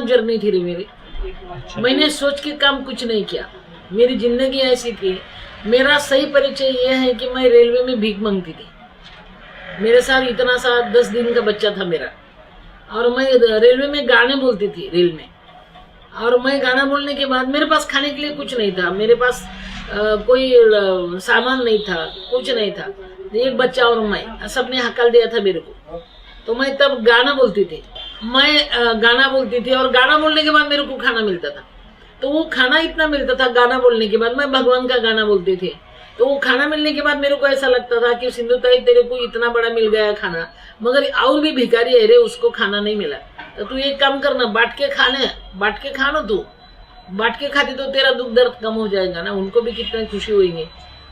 Journey थी रे मेरी। मैंने सोच के काम कुछ नहीं किया। मेरी जिंदगी ऐसी थी। मेरा सही परिचय यह है कि मैं रेलवे में भीख मांगती थी। मेरे साथ इतना सा 10 दिन का बच्चा था मेरा, और मैं रेलवे में गाने बोलती थी रेल में। और मैं गाना बोलने के बाद मेरे पास खाने के लिए कुछ नहीं था, मेरे पास कोई सामान नहीं था, कुछ नहीं था। एक बच्चा और मैं, सबने हकल दिया था मेरे को। तो मैं तब गाना बोलती थी, गाना बोलती थी, और गाना बोलने के बाद मेरे को खाना मिलता था। तो वो खाना इतना मिलता था गाना बोलने के बाद, मैं भगवान का गाना बोलती थी। तो वो खाना मिलने के बाद मेरे को ऐसा लगता था कि सिंधु ताई तेरे को इतना बड़ा मिल गया खाना, मगर और भी भिखारी है रे, उसको खाना नहीं मिला। तो तू एक काम करना, बांट के खाना, तू बांट के खाती तो तेरा दुख दर्द कम हो जाएगा ना, उनको भी कितनी खुशी होगी।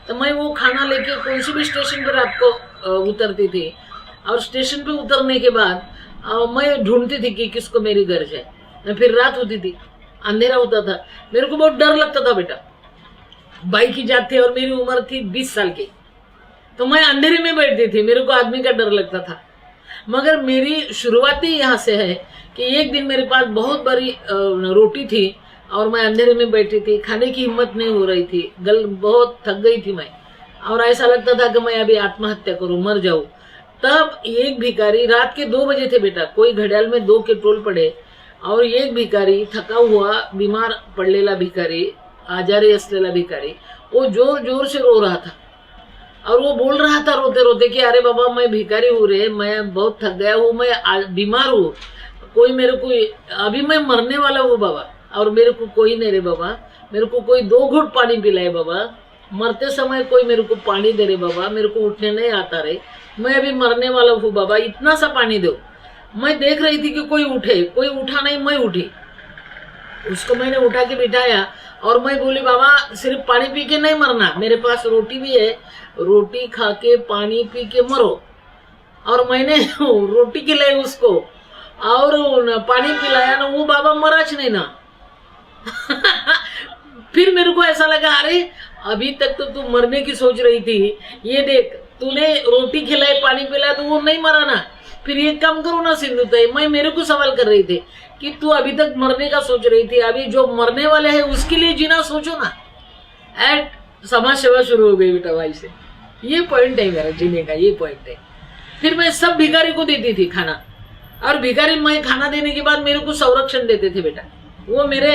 तो मैं वो खाना लेके कौन सी भी स्टेशन पर रात को उतरती थी, और स्टेशन पे उतरने के बाद मैं ढूंढती थी कि किसको मेरी गरज है। फिर रात होती थी, अंधेरा होता था, मेरे को बहुत डर लगता था बेटा। बाइक की जात थी और मेरी उम्र थी 20 साल की, तो मैं अंधेरे में बैठती थी, मेरे को आदमी का डर लगता था। मगर मेरी शुरुआत ही यहाँ से है कि एक दिन मेरे पास बहुत बड़ी रोटी थी और मैं अंधेरे में बैठी थी, खाने की हिम्मत नहीं हो रही थी, बहुत थक गई थी मैं, और ऐसा लगता था कि मैं अभी आत्महत्या करूं, मर जाऊं। तब एक भिखारी, रात के 2 बजे थे बेटा, कोई घड़ियाल में 2 के टोल पड़े, और एक भिखारी, थका हुआ बीमार पड़लेला भिखारी, आजारी असलेला भिखारी, वो जोर जोर से रो रहा था। और वो बोल रहा था रोते रोते कि अरे बाबा, मैं भिखारी हूँ रे, मैं बहुत थक गया हूँ, मैं बीमार हूँ, कोई मेरे को, अभी मैं मरने वाला हूँ बाबा, और मेरे को कोई नहीं रे बाबा, मेरे को कोई 2 घूंट पानी पिलाए बाबा, मरते समय कोई मेरे को पानी दे रे बाबा, मेरे को उठने नहीं आता रे, मैं अभी मरने वाला हूँ बाबा, इतना सा पानी दो। मैं देख रही थी कि कोई उठे, कोई उठा नहीं, मैं उठी, उसको मैंने उठा के बिठाया, और मैं बोली बाबा सिर्फ पानी पी के नहीं मरना, मेरे पास रोटी भी है, रोटी खा के पानी पी के मरो। और मैंने रोटी खिलाई उसको और पानी पिलाया ना, वो बाबा मराच नहीं ना। फिर मेरे को ऐसा लगा, अरे अभी तक तो तू मरने की सोच रही थी, ये देख तूने रोटी खिलाई पानी पिलाया तो वो नहीं मरा ना। फिर एक काम करो ना सिंधु ताई, मैं मेरे को सवाल कर रही थी कि तू अभी तक मरने का सोच रही थी, अभी जो मरने वाले हैं उसके लिए जीना सोचो ना। एट समाज सेवा शुरू हो गई बेटा भाई से। ये पॉइंट है मेरा जीने का, ये पॉइंट है। फिर मैं सब भिखारी को देती थी खाना, और भिखारी मैं खाना देने के बाद मेरे को संरक्षण देते थे बेटा। वो मेरे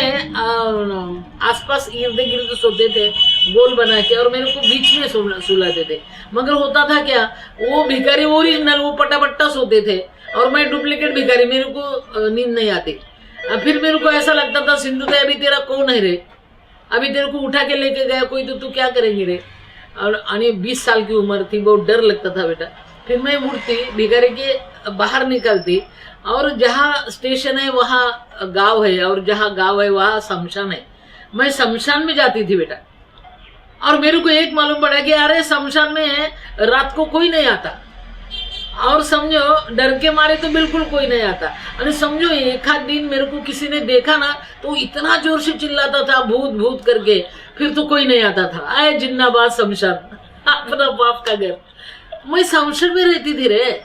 आसपास इर्द गिर्द सोते थे गोल बना के, और मेरे को बीच में सुलाते थे। मगर होता था क्या, वो भिखारी ओरिजिनल वो पट्टा सोते थे, और मैं डुप्लीकेट भिखारी, मेरे को नींद नहीं आती। फिर मेरे को ऐसा लगता था सिंधु ताई अभी तेरा कौन है रे, अभी तेरे को उठा के लेके गया कोई तो तू क्या करेंगी रे। और 20 साल की उम्र थी, बहुत डर लगता था बेटा। फिर मैं उठती, भिखारी के बाहर निकलती, और जहाँ स्टेशन है वहाँ गांव है, और जहाँ गांव है वहाँ शमशान है। मैं शमशान में जाती थी बेटा, और मेरे को एक मालूम पड़ा कि अरे शमशान में रात को कोई नहीं आता, और समझो डर के मारे तो बिल्कुल कोई नहीं आता। अरे समझो एक आध दिन मेरे को किसी ने देखा ना, तो इतना जोर से चिल्लाता था भूत भूत करके, फिर तो कोई नहीं आता था। आए जिन्नाबाद शमशान, अपना बाप का घर। मैं शमशान में रहती थी रे,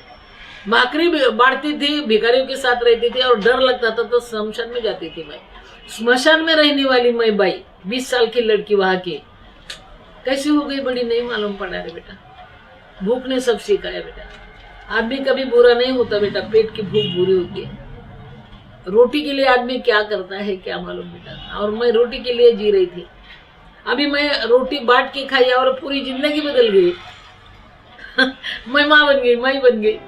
भाकरी बांटती थी, भिखारियों के साथ रहती थी, और डर लगता था तो शमशान में जाती थी मैं। स्मशान में रहने वाली मैं बाई, 20 साल की लड़की वहां की, कैसी हो गई बड़ी नहीं मालूम पड़ा रे बेटा। भूख ने सब सिखाया बेटा। आदमी कभी बुरा नहीं होता बेटा, पेट की भूख बुरी होती है। रोटी के लिए आदमी क्या करता है क्या मालूम बेटा, और मैं रोटी के लिए जी रही थी। अभी मैं रोटी बांट के खाई और पूरी जिंदगी बदल गई। मैं माँ बन गई, माई बन गई।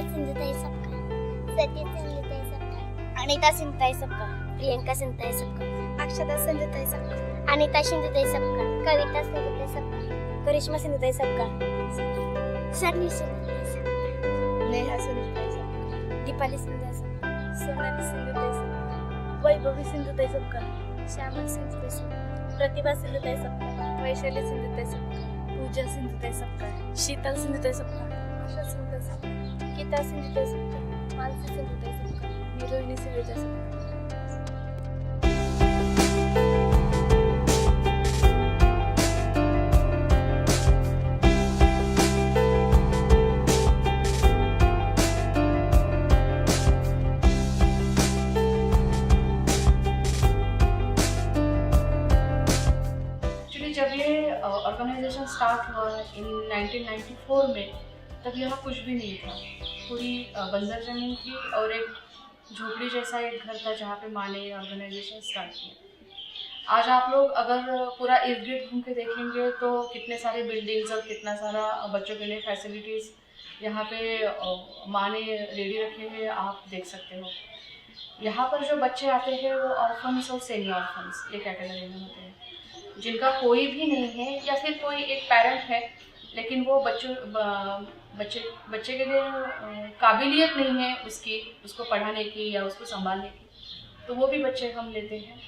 सिंधुताई सबका, सती सिंधुताई सबका, अनिता सिंधुताई सबका, प्रियंका सिंधुताई सबका, अक्षता सिंधुताई सबका, अनिता सिंधुताई सबका, कविता सिंधुताई सबका, करिश्मा सिंधुताई सबका, सनी सिंधुताई सबका, नेहा सिंधुताई सबका, दीपाली सिंधुताई सबका, सोनाली सिंधुताई सबका, वैभवी सिंधुताई सबका, श्यामल सिंधुताई सबका, प्रतिभा सिंधुताई सबका, वैशाली सिंधुताई सबका, पूजा सिंधुताई सबका, शीतल सिंधुताई सबका, आशा सिंधुताई सबका, गीता सिंधुताई सबका, मानसी सिंधुताई सबका, हीरोइनी सिंधुताई सबका। जब ये ऑर्गेनाइजेशन स्टार्ट हुआ इन 1994 में, तब यहाँ कुछ भी नहीं था। पूरी बंजर ज़मीन थी और एक झोपड़ी जैसा एक घर था जहाँ पे माँ ने ऑर्गेनाइजेशन स्टार्ट किया। आज आप लोग अगर पूरा इर्द गिर्द घूम के देखेंगे तो कितने सारे बिल्डिंग्स और कितना सारा बच्चों के लिए फैसिलिटीज़ यहाँ पे माँ ने रेडी रखे हैं, आप देख सकते हो। यहाँ पर जो बच्चे आते हैं वो ऑर्फन्स और सेमी ऑर्फन्स एक कैटेगरी में होते हैं, जिनका कोई भी नहीं है या फिर कोई एक पेरेंट है लेकिन वो बच्चे के लिए काबिलियत नहीं है उसको पढ़ाने की या उसको संभालने की, तो वो भी बच्चे हम लेते हैं।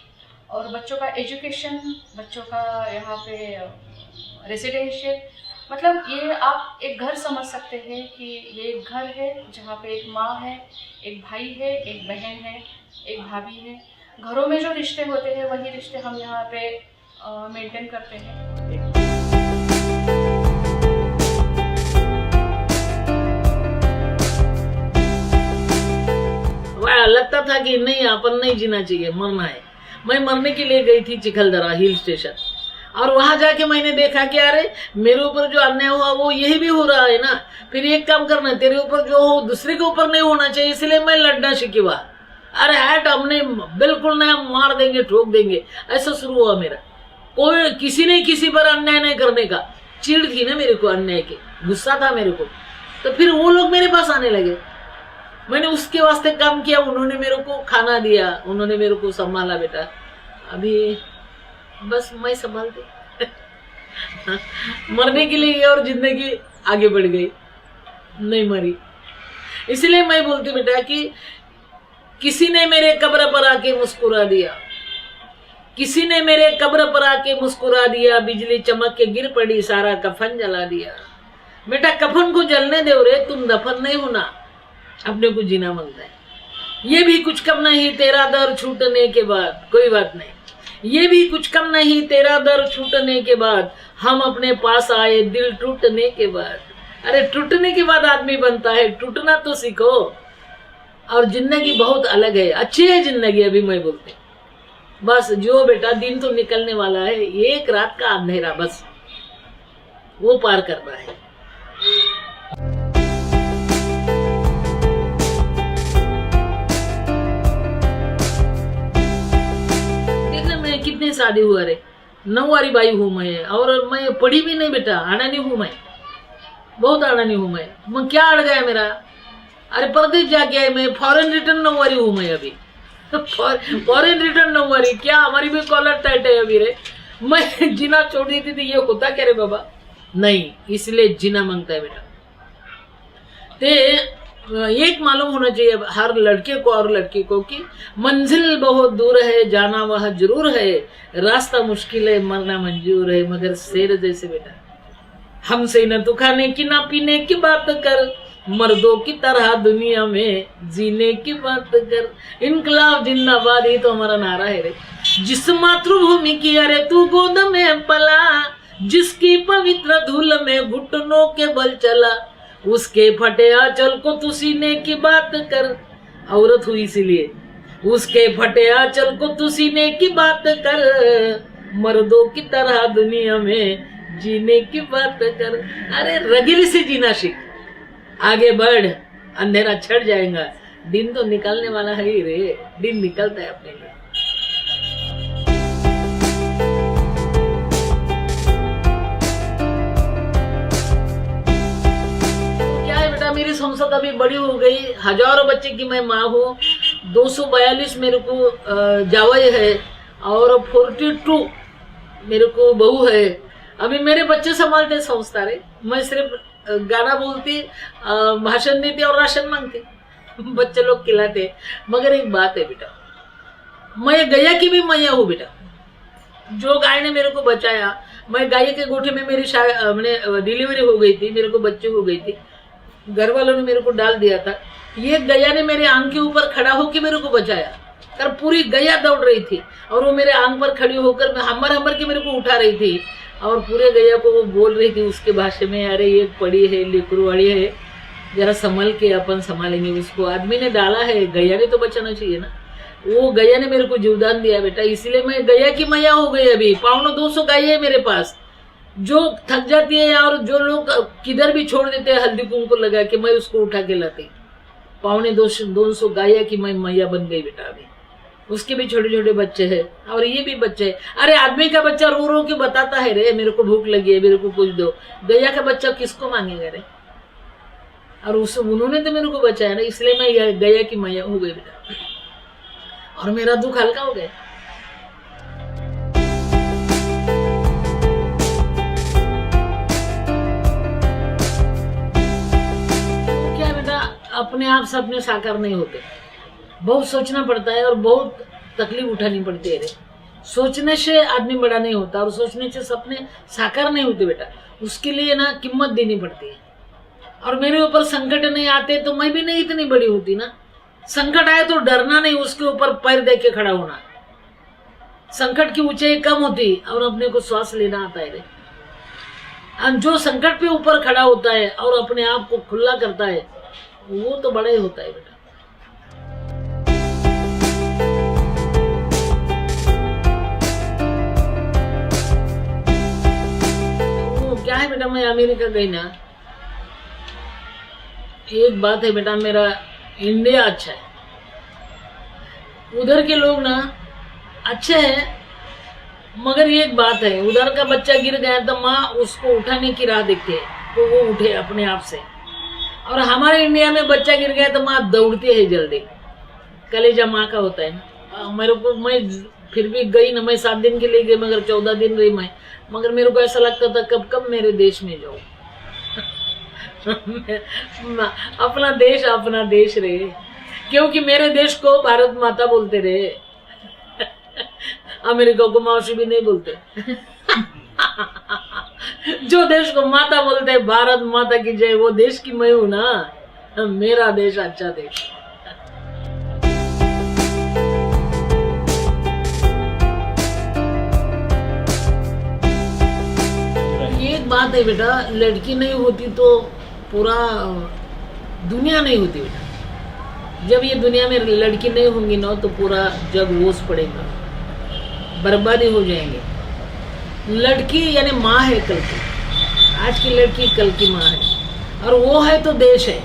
और बच्चों का एजुकेशन, बच्चों का यहाँ पे रेसिडेंशियल, मतलब ये आप एक घर समझ सकते हैं कि ये एक घर है जहाँ पे एक माँ है, एक भाई है, एक बहन है, एक भाभी है। घरों में जो रिश्ते होते हैं वही रिश्ते हम यहाँ पे मेंटेन करते हैं। लगता था कि नहीं, अपन नहीं जीना चाहिए, मरना है। मैं मरने के लिए गई थी चिखलदरा हिल स्टेशन, और वहां जाके मैंने देखा कि अरे मेरे ऊपर जो अन्याय हुआ वो यही भी हो रहा है ना, फिर एक काम करना, तेरे ऊपर जो हो दूसरे के ऊपर नहीं होना चाहिए, इसलिए मैं लड़ना सीखी। हुआ अरे हैट हमने बिल्कुल नहीं, हम मार देंगे, ठोक देंगे, ऐसा शुरू हुआ मेरा। कोई किसी ने किसी पर अन्याय नहीं करने का, चिढ़ थी ना मेरे को, अन्याय के गुस्सा था मेरे को, तो फिर वो लोग मेरे पास आने लगे। मैंने उसके वास्ते काम किया, उन्होंने मेरे को खाना दिया, उन्होंने मेरे को संभाला। बेटा अभी बस मैं संभालती मरने के लिए और जिंदगी आगे बढ़ गई, नहीं मरी। इसलिए मैं बोलती बेटा कि किसी ने मेरे कब्र पर आके मुस्कुरा दिया, किसी ने मेरे कब्र पर आके मुस्कुरा दिया, बिजली चमक के गिर पड़ी, सारा कफन जला दिया। बेटा कफन को जलने दो रे, तुम दफन नहीं होना, अपने को जीना मांगता है। ये भी कुछ कम नहीं तेरा दर छूटने के बाद, कोई बात नहीं, ये भी कुछ कम नहीं तेरा दर छूटने के बाद, हम अपने पास आए दिल टूटने के बाद। अरे टूटने के बाद आदमी बनता है, टूटना तो सीखो। और जिंदगी बहुत अलग है, अच्छी है जिंदगी। अभी मैं बोलती बस जो बेटा, दिन तो निकलने वाला है, एक रात का अंधेरा बस वो पार करना है। कितने शादी हुआ रे, 9 वारी बाई हूँ मैं, और मैं पढ़ी भी नहीं बेटा, आड़ानी हूँ मैं, बहुत आड़ानी हूँ मैं क्या अड़ गया मेरा? अरे परदेश जाके आए मैं, फॉरेन रिटर्न 9 वारी हूँ मैं अभी फॉरेन रिटर्न 9 वारी, क्या हमारी भी कॉलर टाइट है अभी रे। मैं जीना छोड़ देती थी, ये होता क्या रे बाबा? नहीं, इसलिए जीना मांगता है बेटा। ते एक मालूम होना चाहिए हर लड़के को और लड़की को कि मंजिल बहुत दूर है, जाना वह जरूर है, रास्ता मुश्किल है, मरना मंजूर है, मगर शेर जैसे बेटा हमसे न तो खाने की ना पीने की बात कर, मर्दों की तरह दुनिया में जीने की बात कर। इनकलाब जिंदाबाद, ये तो हमारा नारा है रे। जिस मातृभूमि की अरे तू गोद में पला, जिसकी पवित्र धूल में घुटनों के बल चला, उसके फटे आंचल को तू सीने की बात कर। औरत हुई इसीलिए, उसके फटे आंचल को तू सीने की बात कर, मर्दों की तरह दुनिया में जीने की बात कर। अरे रगीली से जीना सीख, आगे बढ़, अंधेरा छट जाएगा, दिन तो निकलने वाला है ही रे, दिन निकलता है अपने लिए। मेरी संसद अभी बड़ी हो गई, हजारों बच्चे की मैं माँ हूँ, 242 मेरे को जावई है और 42 मेरे को बहू है। अभी मेरे बच्चे संभालते संस्था रे, मैं सिर्फ गाना बोलती, भाषण देती और राशन मांगती, बच्चे लोग खिलाते। मगर एक बात है बेटा, मैं गया की भी मैया हूँ बेटा। जो गाय ने मेरे को बचाया, मैं गाय के गोठे में मेरी डिलीवरी हो गई थी, मेरे को बच्चे हो गई थी, घर वालों ने मेरे को डाल दिया था। ये गैया ने मेरे आंख के ऊपर खड़ा होकर मेरे को बचाया। कर पूरी गैया दौड़ रही थी और वो मेरे आंख पर खड़ी होकर हमर के मेरे को उठा रही थी और पूरे गैया को वो बोल रही थी उसके भाषा में, अरे ये पड़ी है, लिकरू वाली है, जरा संभल के अपन संभालेंगे उसको। आदमी ने डाला है, गैया ने तो बचाना चाहिए ना। वो गैया ने मेरे को जीवदान दिया बेटा, इसलिए मैं गैया की मैया हो गई। अभी 250 गाय है मेरे पास, जो थक जाती है और जो लोग किधर भी छोड़ देते हैं हल्दी कुमकुम लगा के, मैं उसको उठा के लाती। 250 गाय की मैं मैया बन गई बेटा। अभी उसके भी छोटे छोटे बच्चे हैं और ये भी बच्चे हैं। अरे आदमी का बच्चा रो रो के बताता है, रे मेरे को भूख लगी है, मेरे को कुछ दो। गैया का बच्चा किसको मांगेगा रे? और उन्होंने तो मेरे को बचाया ना, इसलिए मैं गैया की मैया हो गई बेटा और मेरा दुख हल्का हो गया। क्या बेटा, अपने आप सपने साकार नहीं होते, बहुत सोचना पड़ता है और बहुत तकलीफ उठानी पड़ती है। सोचने से आदमी बड़ा नहीं होता और सोचने से सपने साकार नहीं होते बेटा, उसके लिए ना कीमत देनी पड़ती है। और मेरे ऊपर संकट नहीं आते तो मैं भी नहीं इतनी बड़ी होती ना। संकट आए तो डरना नहीं, उसके ऊपर पैर दे के खड़ा होना। संकट की ऊंचाई कम होती और अपने को श्वास लेना आता है रे। जो संकट पे ऊपर खड़ा होता है और अपने आप को खुला करता है, वो तो बड़ा ही होता है बेटा। वो क्या है बेटा, मैं अमेरिका गई ना, एक बात है बेटा, मेरा इंडिया अच्छा है, उधर के लोग ना अच्छे हैं, मगर एक बात है, उधर का बच्चा गिर गया तो माँ उसको उठाने की राह देखती है तो वो उठे अपने आप से। और हमारे इंडिया में बच्चा गिर गया तो माँ दौड़ती है जल्दी, कलेजा माँ का होता है ना। मेरे को, मैं फिर भी गई ना, मैं 7 दिन के लिए गई मगर 14 दिन रही मैं, मगर मेरे को ऐसा लगता था कब कब मेरे देश में जाऊँ। अपना देश रहे, क्योंकि मेरे देश को भारत माता बोलते रहे, अमेरिका को मौसी भी नहीं बोलते। जो देश को माता बोलते हैं, भारत माता की जय, वो देश की मैं हूं ना। मेरा देश अच्छा देश। एक बात है बेटा, लड़की नहीं होती तो पूरा दुनिया नहीं होती बेटा। जब ये दुनिया में लड़की नहीं होंगी ना तो पूरा जग ओस पड़ेगा, बर्बादी हो जाएंगे। लड़की यानी माँ है कल की, आज की लड़की कल की माँ है, और वो है तो देश है।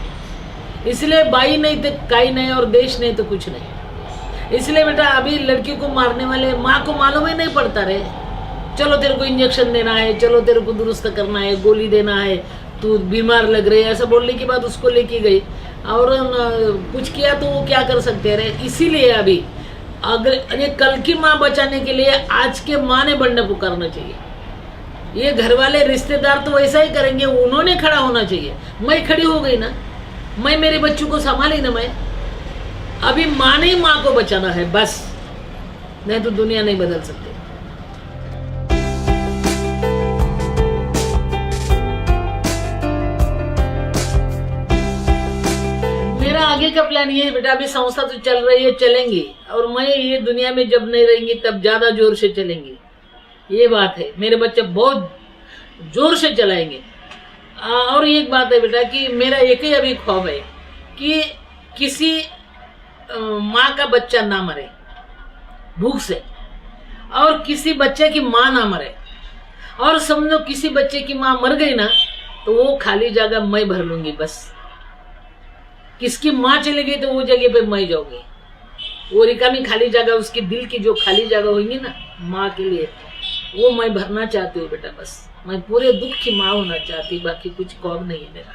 इसलिए बाई नहीं तो काई नहीं और देश नहीं तो कुछ नहीं। इसलिए बेटा अभी लड़की को मारने वाले माँ को मालूम ही नहीं पड़ता रे, चलो तेरे को इंजेक्शन देना है, चलो तेरे को दुरुस्त करना है, गोली देना है, तू बीमार लग रही है, ऐसा बोलने के बाद उसको लेके गई और कुछ किया तो वो क्या कर सकते रहे। इसीलिए अभी अगर कल की माँ बचाने के लिए आज के माँ ने बंडा पुकारना चाहिए। ये घर वाले रिश्तेदार तो वैसा ही करेंगे, उन्होंने खड़ा होना चाहिए। मैं खड़ी हो गई ना, मैं मेरे बच्चों को संभाली ना, मैं अभी माँ ने माँ को बचाना है बस, नहीं तो दुनिया नहीं बदल सकती। मेरा आगे का प्लान ये है बेटा, अभी संस्था तो चल रही है, चलेंगी, और मैं ये दुनिया में जब नहीं रहेंगी तब ज्यादा जोर से चलेंगी। ये बात है, मेरे बच्चे बहुत जोर से चलाएंगे। और एक बात है बेटा कि मेरा एक ही अभी ख्वाब है कि किसी माँ का बच्चा ना मरे भूख से, और किसी बच्चे की माँ ना मरे, और समझो किसी बच्चे की माँ मर गई ना तो वो खाली जगह मैं भर लूंगी बस। किसकी माँ चली गई तो वो जगह पे मैं जाऊंगी, वो रिकामी खाली जगह, उसके दिल की जो खाली जगह होंगी ना माँ के लिए, वो मैं भरना चाहती हूँ बेटा बस। मैं पूरे दुख की माँ होना चाहती, बाकी कुछ कौन नहीं है मेरा।